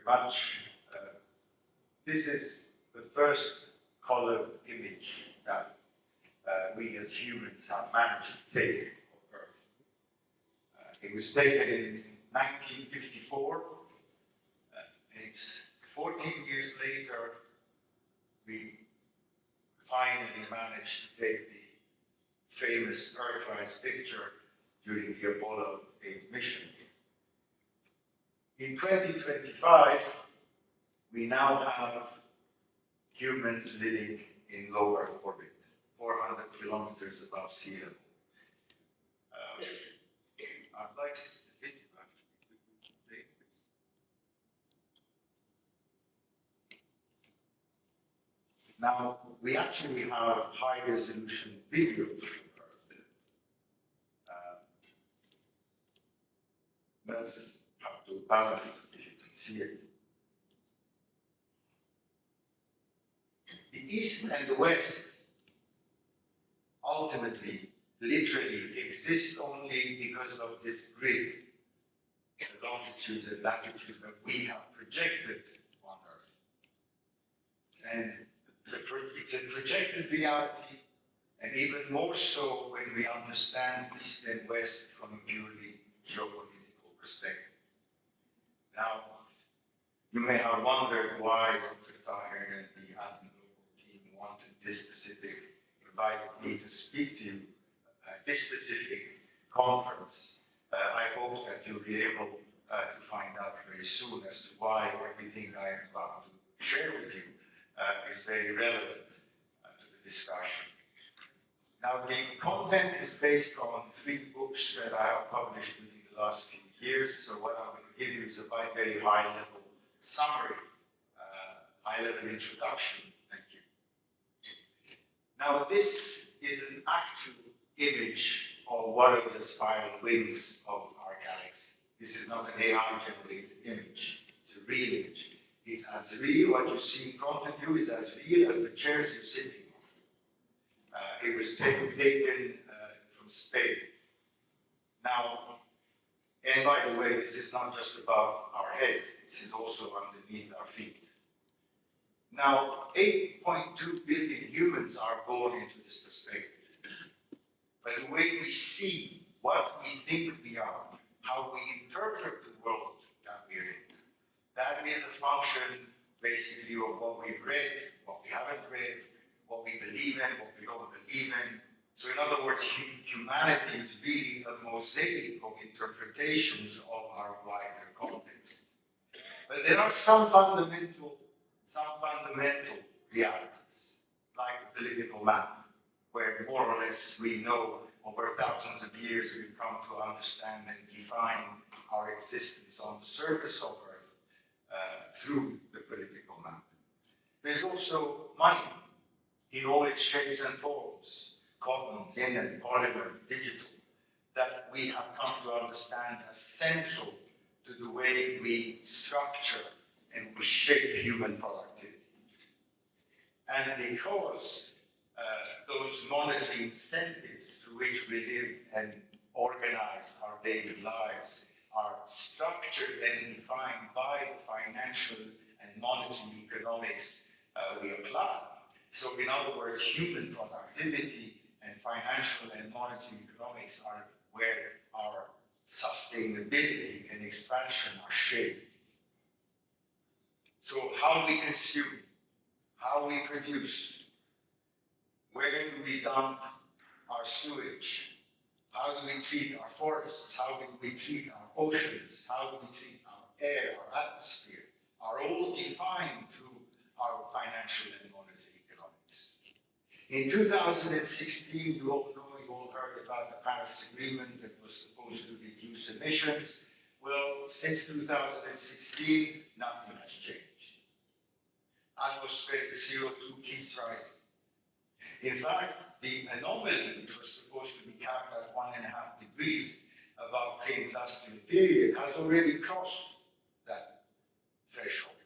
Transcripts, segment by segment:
much. This is the first colored image that we as humans have managed to take of Earth. It was taken in 1954, and it's 14 years later we finally managed to take the famous Earthrise picture during the Apollo 8 mission. In 2025, we now have humans living in low Earth orbit, 400 kilometers above sea level. I'd like this to hit Now, we actually have high-resolution videos from Earth. Let's have to balance if you can see it. The East and the West ultimately, literally, exist only because of this grid, the longitudes and latitudes that we have projected on Earth. And it's a projected reality, and even more so when we understand East and West from a purely geopolitical perspective. Now, you may have wondered why Dr. Tahir and the Armen team wanted this specific, invited me to speak to you at this specific conference. I hope that you'll be able to find out very soon as to why everything I am about to share with you is very relevant to the discussion. Now, the content is based on 3 books that I have published within the last few years. So what I'm going to give you is a very high-level summary, high-level introduction. Thank you. Now, this is an actual image of one of the spiral wings of our galaxy. This is not an AI-generated image. It's a real image. It's as real, what you see in front of you is as real as the chairs you're sitting on. It was taken from Spain. Now, and by the way, this is not just above our heads, this is also underneath our feet. Now, 8.2 billion humans are born into this perspective. But the way we see what we think we are, how we interpret the world that we're in, that is a function basically of what we've read, what we haven't read, what we believe in, what we don't believe in. So in other words, humanity is really a mosaic of interpretations of our wider context. But there are some fundamental realities, like the political map, where more or less we know over thousands of years we've come to understand and define our existence on the surface of Earth through the political map. There's also money in all its shapes and forms, cotton, linen, polymer, digital, that we have come to understand as central to the way we structure and we shape human productivity. And because those monetary incentives through which we live and organize our daily lives are structured and defined by the financial and monetary economics we apply. So in other words, human productivity and financial and monetary economics are where our sustainability and expansion are shaped. So how we consume, how we produce, where do we dump our sewage, how do we treat our forests, how do we treat our oceans, how do we treat our air, our atmosphere, are all defined through our financial and monetary economics. In 2016, you all know, you all heard about the Paris Agreement that was supposed to reduce emissions. Well, since 2016, nothing has changed. Atmospheric CO2 keeps rising. In fact, the anomaly, which was supposed to be capped at 1.5 degrees above pre-industrial period, has already crossed that threshold.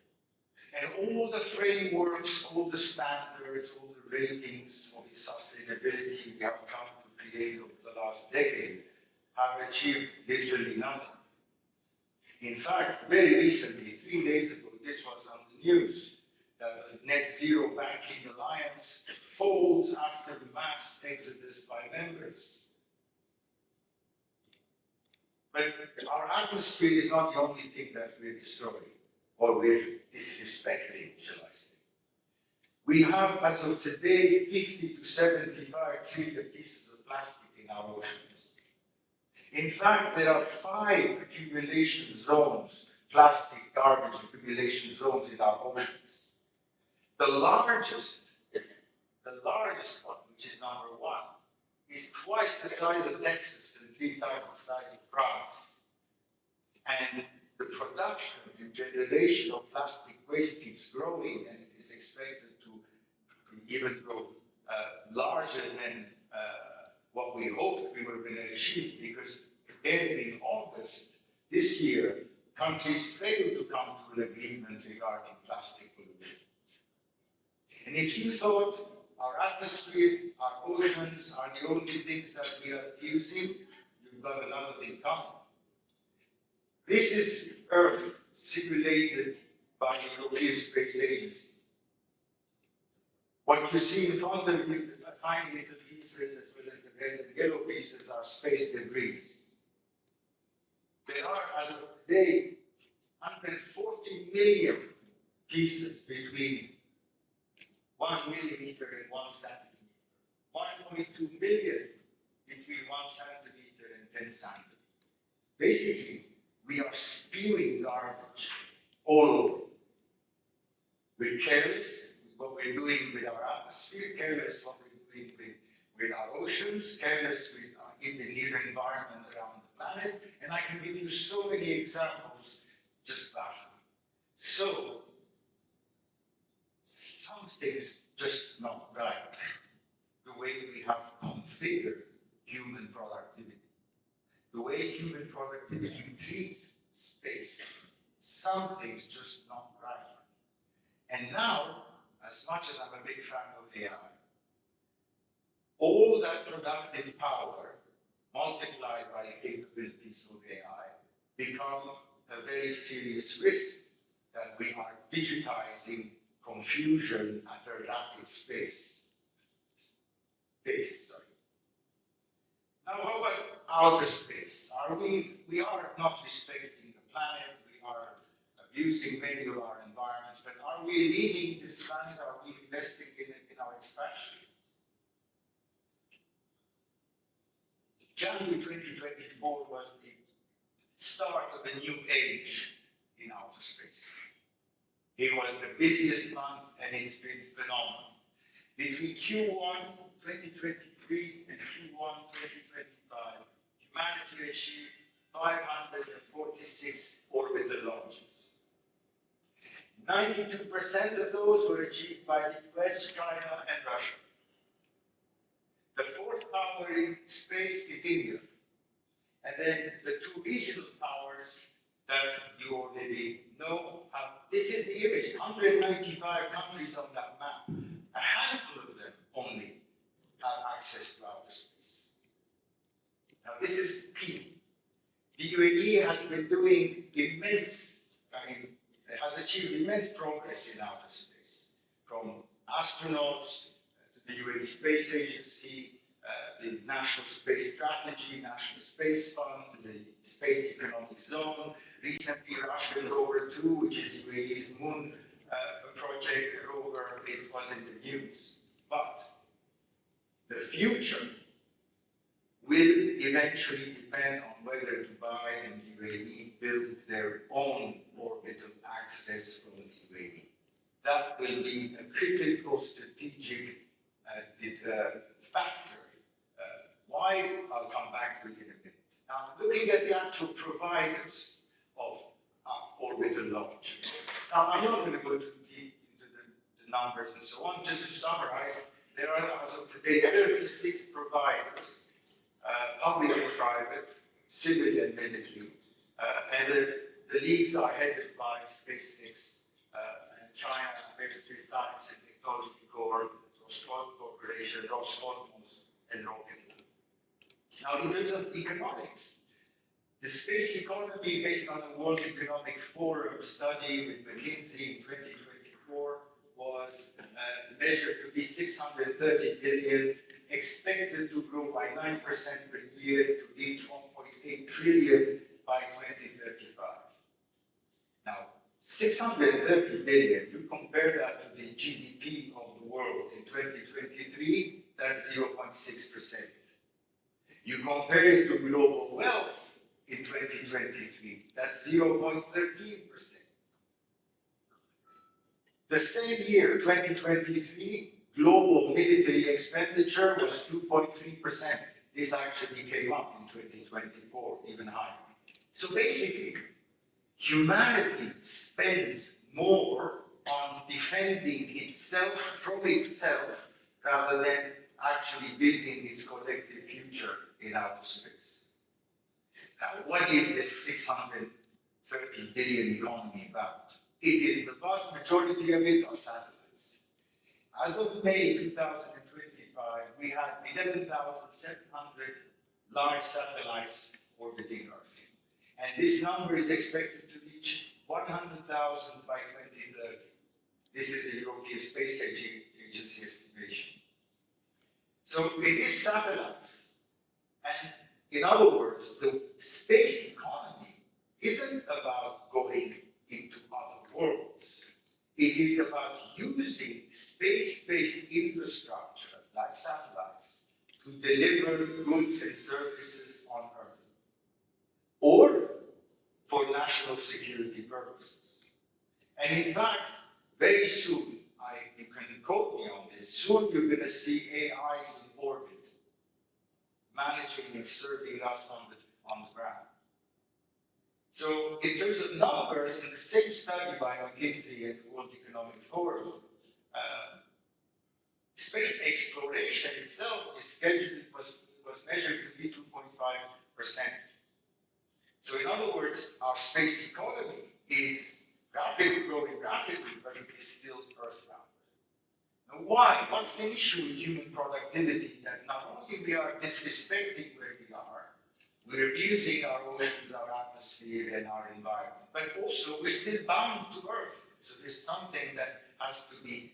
And all the frameworks, all the standards, all the ratings of its sustainability we have come to create over the last decade have achieved literally nothing. In fact, very recently, 3 days ago, Banking Alliance folds after mass exodus by members. But our atmosphere is not the only thing that we're destroying, or we're disrespecting, shall I say. We have, as of today, 50 to 75 trillion pieces of plastic in our oceans. In fact, there are 5 accumulation zones, plastic garbage accumulation zones in our oceans. The largest one, which is number 1, is twice the size of Texas and 3 times the size of France. And the production and generation of plastic waste keeps growing, and it is expected to even grow larger than what we hoped we were going to achieve, because again in August this year, countries failed to come to an agreement regarding plastic pollution. And if you thought our atmosphere, our oceans are the only things that we are using, you've got another thing coming. This is Earth simulated by the European Space Agency. What you see in front of you, the tiny little pieces as well as the red and yellow pieces, are space debris. There are, as of today, 140 million pieces between 1 millimeter and 1 centimeter. 1.2 million between 1 centimeter and 10 centimeters. Basically, we are spewing garbage all over. We're careless with what we're doing with our atmosphere, careless what we're doing with our oceans, careless with in the near environment around the planet, and I can give you so many examples, just baffling. So, something's just not right, the way we have configured human productivity. The way human productivity treats space, something's just not right. And now, as much as I'm a big fan of AI, all that productive power multiplied by the capabilities of AI become a very serious risk that we are digitizing confusion at a rapid pace. Now, how about outer space? We are not respecting the planet, we are abusing many of our environments, but are we leaving this planet? Are we investing in our expansion? January 2024 was the start of a new age in outer space. It was the busiest month, and it's been phenomenal. Between Q1 2023 and Q1 2025, humanity achieved 546 orbital launches. 92% of those were achieved by the US, China, and Russia. The fourth power in space is India. And then the 2 regional powers that you already know have, this is the image, 195 countries on that map. A handful of them only have access to outer space. Now this is key. The UAE has been doing has achieved immense progress in outer space. From astronauts to the UAE Space Agency, the National Space Strategy, National Space Fund, the Space Economic Zone, recently Russian Rover 2, which is UAE's moon project rover, was in the news. But the future will eventually depend on whether Dubai and UAE build their own orbital access from the UAE. That will be a critical strategic factor. Why? I'll come back to it in a minute. Now, looking at the actual providers of orbital launch. Now, I'm not going to go too deep into the numbers and so on. Just to summarize, there are, as of today, 36 providers, public and private, civil and military, and the leagues are headed by SpaceX and China Military Science and Technology Corps, Roscosmos Corporation, Roscosmos, and Rocket. Now, in terms of economics, the space economy, based on the World Economic Forum study with McKinsey in 2024, was measured to be 630 billion, expected to grow by 9% per year to reach 1.8 trillion by 2035. Now, 630 billion, you compare that to the GDP of the world in 2023, that's 0.6%. You compare it to global wealth in 2023, that's 0.13%. The same year, 2023, global military expenditure was 2.3%. This actually came up in 2024, even higher. So basically, humanity spends more on defending itself from itself rather than actually building its collective future in outer space. Now, what is this 630 billion economy about? It is the vast majority of it are satellites. As of May 2025, we had 11,700 large satellites orbiting Earth. And this number is expected to reach 100,000 by 2030. This is a European Space Agency estimation. So it is satellites. And in other words, the space economy isn't about going into other worlds. It is about using space-based infrastructure like satellites to deliver goods and services on Earth, or for national security purposes. And in fact, very soon, you can quote me on this, soon you're going to see AIs in orbit, managing and serving us on the ground. So in terms of numbers, in the same study by McKinsey and the World Economic Forum, space exploration itself was measured to be 2.5%. So in other words, our space economy is growing rapidly, but it is still earthbound. Now why? What's the issue with human productivity? That not only we are disrespecting where we are, we're abusing our oceans, our atmosphere, and our environment, but also we're still bound to Earth. So there's something that has to be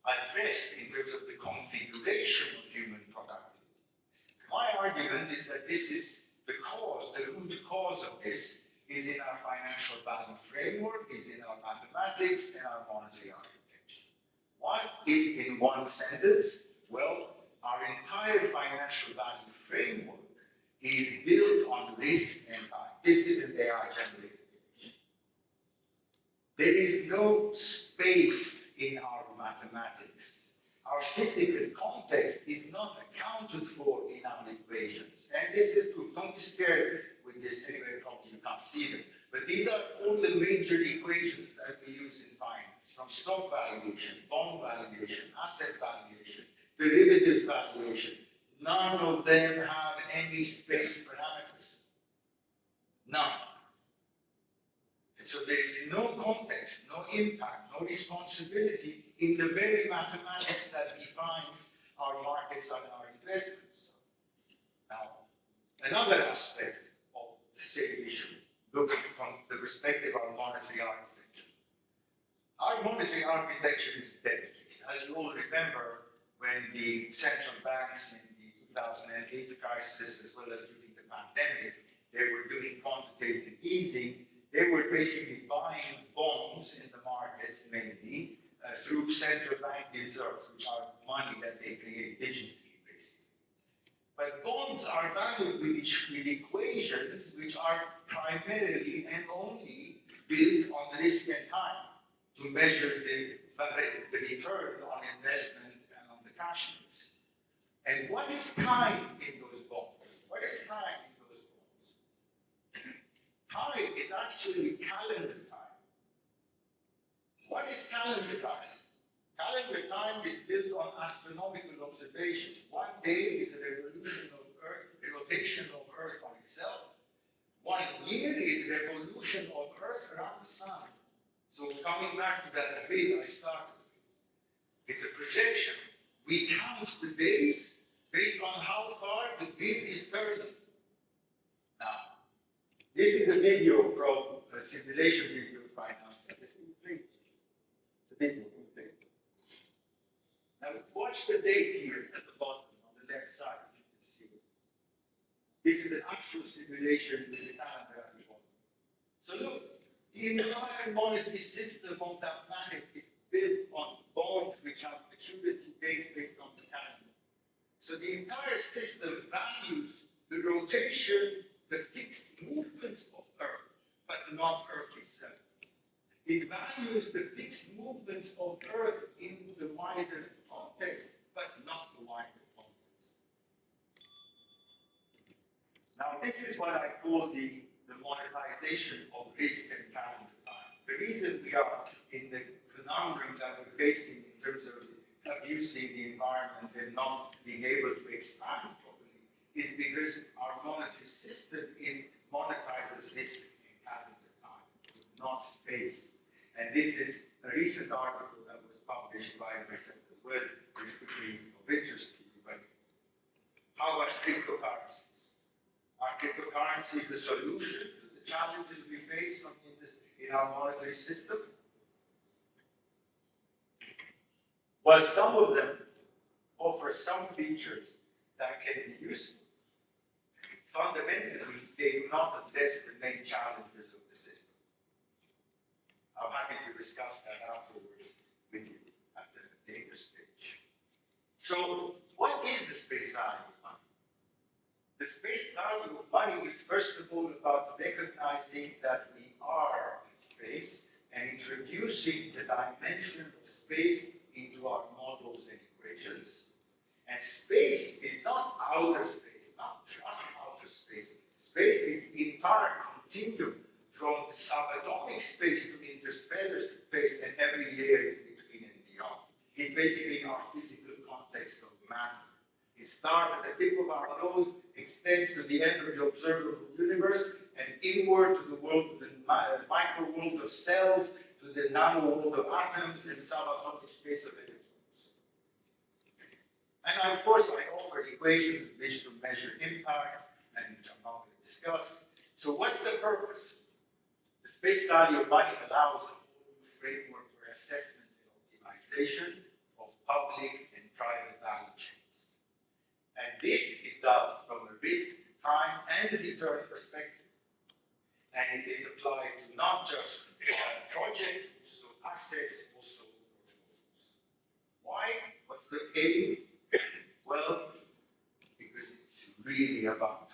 addressed in terms of the configuration of human productivity. My argument is that this is the root cause of this is in our financial value framework, is in our mathematics, and our monetary architecture. What is in one sentence? Well, our entire financial value framework is built on risk and time. This is an AI-generated image. There is no space in our mathematics. Our physical context is not accounted for in our equations. And this is proof. Don't be scared with this. Anyway, probably you can't see them. But these are all the major equations that we use in finance, from stock valuation, bond valuation, asset valuation, derivatives valuation. None of them have any space parameters. None. So there is no context, no impact, no responsibility in the very mathematics that defines our markets and our investments. Now, another aspect of the same issue, looking from the perspective of our monetary architecture. Our monetary architecture is debt-based. As you all remember, when the central banks in the 2008 crisis, as well as during the pandemic, they were doing quantitative easing. They were basically buying bonds in the markets mainly through central bank reserves, which are money that they create digitally, basically. But bonds are valued with equations which are primarily and only built on risk and time to measure the return on investment and on the cash flows. And what is time in those bonds? What is time in those bonds? Time is actually calendar time. What is calendar time? Calendar time is built on astronomical observations. 1 day is a revolution of Earth, a rotation of Earth on itself. 1 year is a revolution of Earth around the sun. So coming back to that grid I started with, it's a projection. We count the days based on how far the grid is turning. Now, this is a video from a simulation video of finance. It's a video. watch the date here at the bottom on the left side, you can see. This is an actual simulation with the calendar at the bottom. So look, the entire monetary system on that planet is built on bonds which have maturity dates based on the calendar. So the entire system values the rotation, the fixed movements of Earth, but not Earth itself. It values the fixed movements of Earth in the wider context, but not the wider context. Now, this is what I call the monetization of risk and calendar time. The reason we are in the conundrum that we're facing in terms of abusing the environment and not being able to expand properly is because our monetary system monetizes risk and calendar time, not space. And this is a recent article that was published by myself as well, which could be of interest to you. But how about cryptocurrencies? Are cryptocurrencies a solution to the challenges we face in our monetary system? Well, some of them offer some features that can be useful. Fundamentally, they do not address the main challenges of the system. I'm happy to discuss that afterwards with you at the later stage. So, what is the space value of money? The space value of money is first of all about recognizing that we are in space and introducing the dimension of space into our models and equations. And space is not outer space, not just outer space. Space is the entire continuum from subatomic space to interstellar space and every layer in between and beyond. It's basically our physical context of matter. It starts at the tip of our nose, extends to the end of the observable universe, and inward to the world, the micro world of cells, to the nano world of atoms, and subatomic space of electrons. And of course, I offer equations in which to measure impact, and which I'm not going to discuss. So what's the purpose? The space value of money allows a whole framework for assessment and optimization of public and private value chains. And this it does from a risk, time, and return perspective. And it is applied to not just projects, also assets, also portfolios. Why? What's the aim? Well, because it's really about